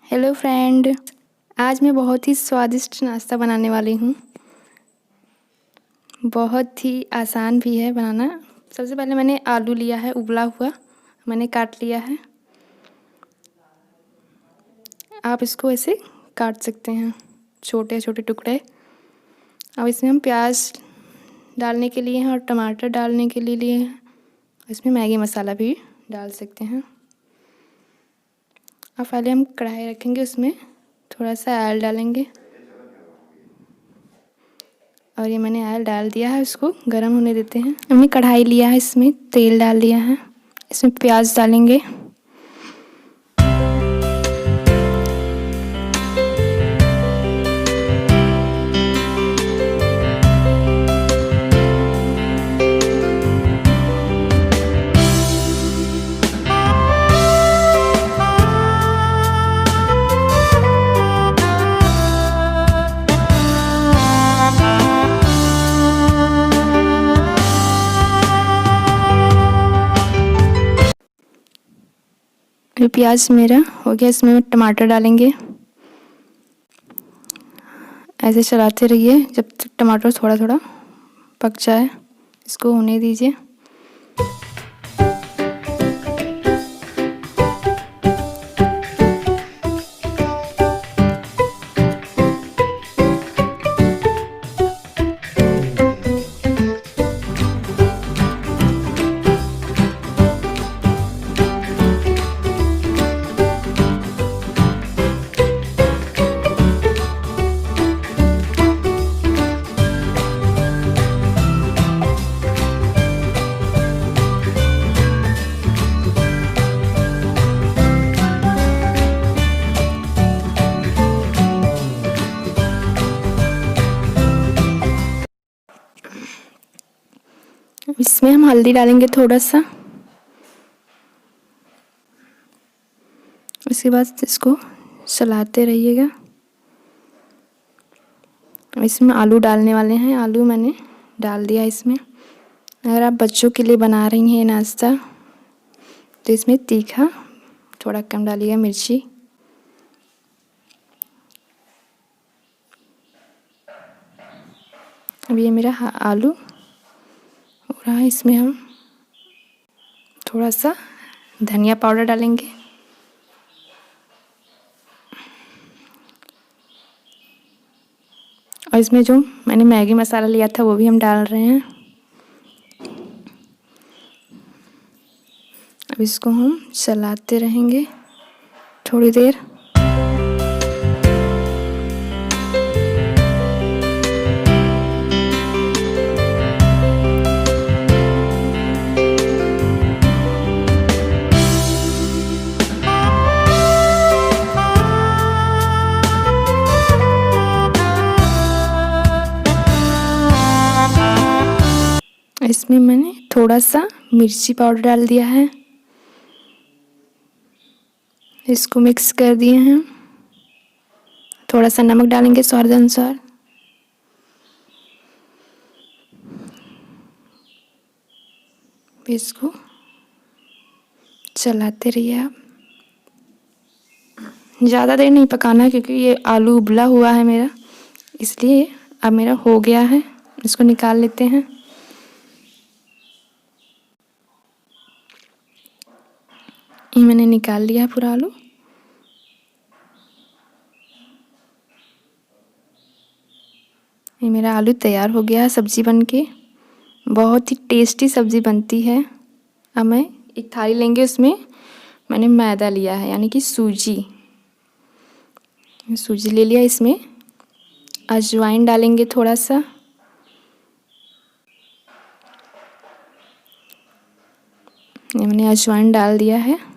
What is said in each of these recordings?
Hello friend, आज मैं बहुत ही स्वादिष्ट नाश्ता बनाने वाली हूँ। बहुत ही आसान भी है बनाना। सबसे पहले मैंने आलू लिया है, उबला हुआ मैंने काट लिया है। आप इसको ऐसे काट सकते हैं छोटे छोटे टुकड़े। अब इसमें हम प्याज डालने के लिए हैं और टमाटर डालने के लिए हैं। इसमें मैगी मसाला भी डाल सकते हैं। अब पहले हम कढ़ाई रखेंगे, उसमें थोड़ा सा ऑयल डालेंगे और ये मैंने ऑयल डाल दिया है, उसको गर्म होने देते हैं। हमने कढ़ाई लिया है, इसमें तेल डाल दिया है, इसमें प्याज डालेंगे। ये प्याज मेरा हो गया, इसमें टमाटर डालेंगे। ऐसे चलाते रहिए जब तक टमाटर थोड़ा थोड़ा पक जाए, इसको होने दीजिए। इसमें हम हल्दी डालेंगे थोड़ा सा। उसके बाद इसको चलाते रहिएगा। इसमें आलू डालने वाले हैं, आलू मैंने डाल दिया इसमें। अगर आप बच्चों के लिए बना रही हैं नाश्ता तो इसमें तीखा थोड़ा कम डालिएगा, मिर्ची। अब ये मेरा आलू हो रहा है, इसमें हम थोड़ा सा धनिया पाउडर डालेंगे। और इसमें जो मैंने मैगी मसाला लिया था वो भी हम डाल रहे हैं। अब इसको हम चलाते रहेंगे थोड़ी देर। इसमें मैंने थोड़ा सा मिर्ची पाउडर डाल दिया है, इसको मिक्स कर दिए हैं। थोड़ा सा नमक डालेंगे स्वाद अनुसार। इसको चलाते रहिए आप। ज़्यादा देर नहीं पकाना क्योंकि ये आलू उबला हुआ है मेरा, इसलिए अब मेरा हो गया है। इसको निकाल लेते हैं। ये मैंने निकाल लिया है पूरा आलू। ये मेरा आलू तैयार हो गया है सब्जी बनके। बहुत ही टेस्टी सब्जी बनती है। अब मैं एक थाली लेंगे, उसमें मैंने मैदा लिया है यानी कि सूजी ले लिया। इसमें अजवाइन डालेंगे थोड़ा सा। ये मैंने अजवाइन डाल दिया है।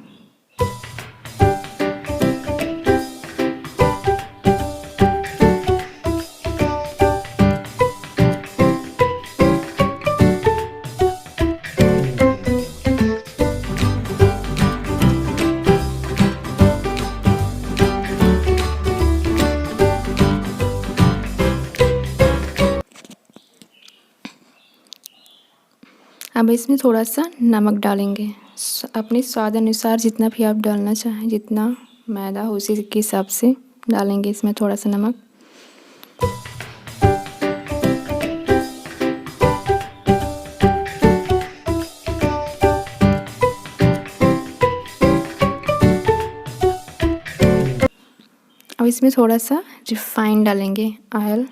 अब इसमें थोड़ा सा नमक डालेंगे, अपने स्वाद अनुसार जितना भी आप डालना चाहें, जितना मैदा उसी के हिसाब से डालेंगे इसमें थोड़ा सा नमक। अब इसमें थोड़ा सा रिफाइंड डालेंगे ऑयल,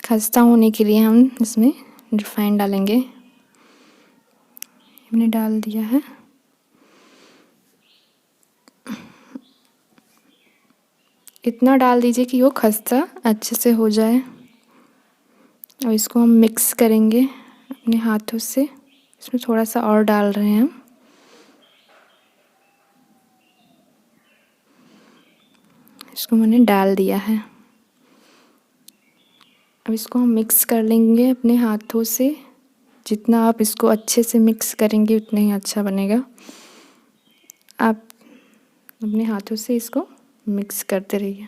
खस्ता होने के लिए हम इसमें रिफाइंड डालेंगे। हमने डाल दिया है। इतना डाल दीजिए कि वो खस्ता अच्छे से हो जाए। और इसको हम मिक्स करेंगे अपने हाथों से। इसमें थोड़ा सा और डाल रहे हैं हम। इसको मैंने डाल दिया है। अब इसको हम मिक्स कर लेंगे अपने हाथों से। जितना आप इसको अच्छे से मिक्स करेंगे उतना ही अच्छा बनेगा। आप अपने हाथों से इसको मिक्स करते रहिए।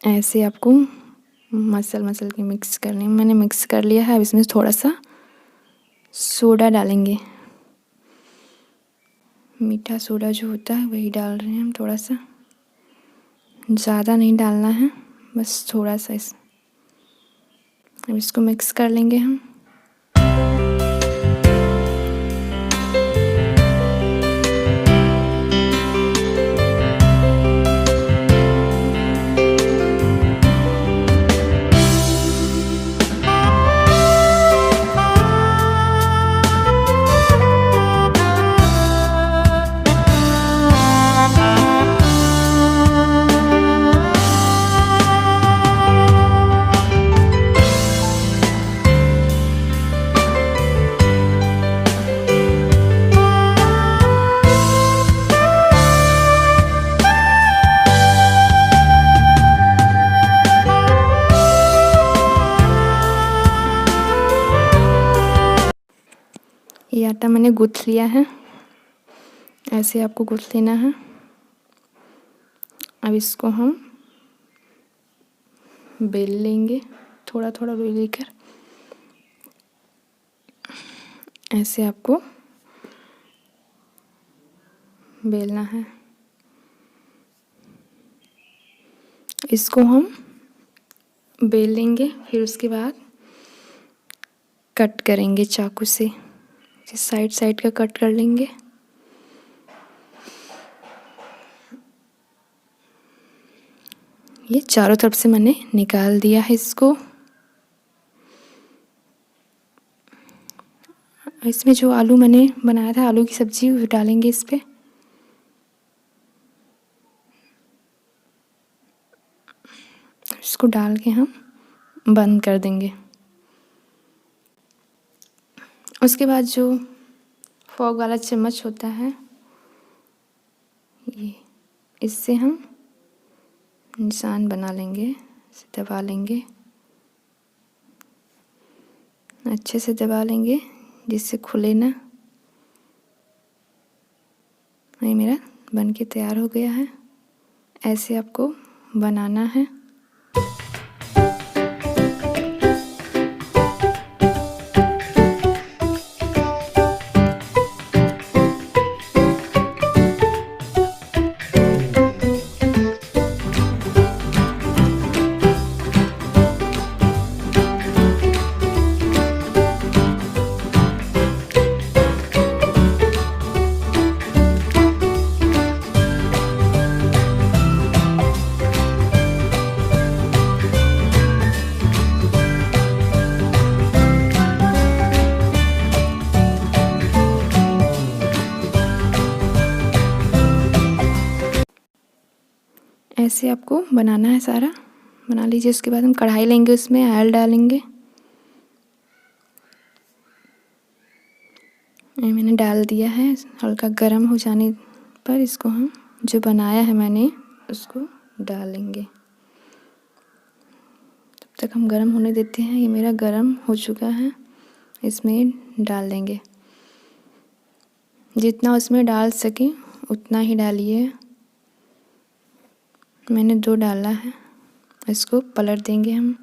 ऐसे आपको मसल के मिक्स करनी है। मैंने मिक्स कर लिया है। अब इसमें थोड़ा सा सोडा डालेंगे। मीठा सोडा जो होता है वही डाल रहे हैं हम। थोड़ा सा, ज़्यादा नहीं डालना है, बस थोड़ा सा। अब इसको मिक्स कर लेंगे हम। ये आटा मैंने गूँथ लिया है। ऐसे आपको गूँथ लेना है। अब इसको हम बेल लेंगे, थोड़ा थोड़ा बेल लेकर। ऐसे आपको बेलना है। इसको हम बेल लेंगे, फिर उसके बाद कट करेंगे चाकू से। साइड साइड का कट कर लेंगे। ये चारों तरफ से मैंने निकाल दिया है इसको। इसमें जो आलू मैंने बनाया था, आलू की सब्जी, वो डालेंगे इस पे। इसको डाल के हम बंद कर देंगे। उसके बाद जो फॉग वाला चम्मच होता है, ये, इससे हम निशान बना लेंगे। इसे दबा लेंगे, अच्छे से दबा लेंगे जिससे खुले ना। ये मेरा बनके तैयार हो गया है। ऐसे आपको बनाना है। ऐसे आपको बनाना है, सारा बना लीजिए। उसके बाद हम कढ़ाई लेंगे, उसमें ऑयल डालेंगे। ये मैंने डाल दिया है। हल्का गर्म हो जाने पर इसको हम जो बनाया है मैंने उसको डालेंगे। तब तक हम गर्म होने देते हैं। ये मेरा गर्म हो चुका है। इसमें डाल देंगे। जितना उसमें डाल सकें उतना ही डालिए। मैंने 2 डाला है। इसको पलट देंगे हम।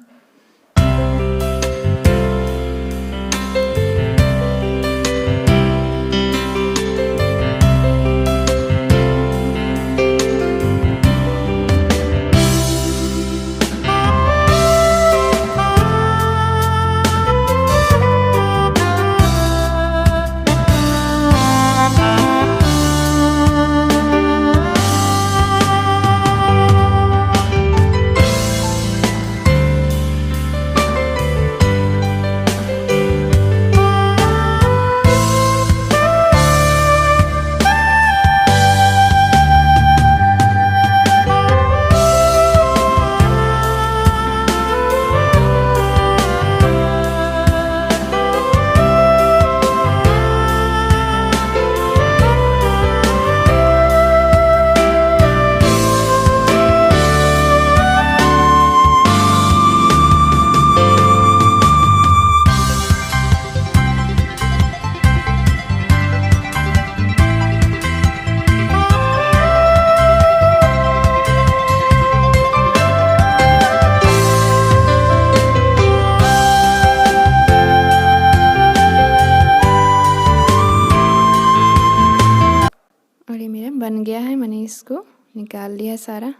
और ये मेरा बन गया है, मैंने इसको निकाल लिया सारा।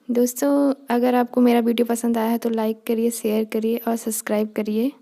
दोस्तों, अगर आपको मेरा वीडियो पसंद आया है तो लाइक करिए, शेयर करिए और सब्सक्राइब करिए।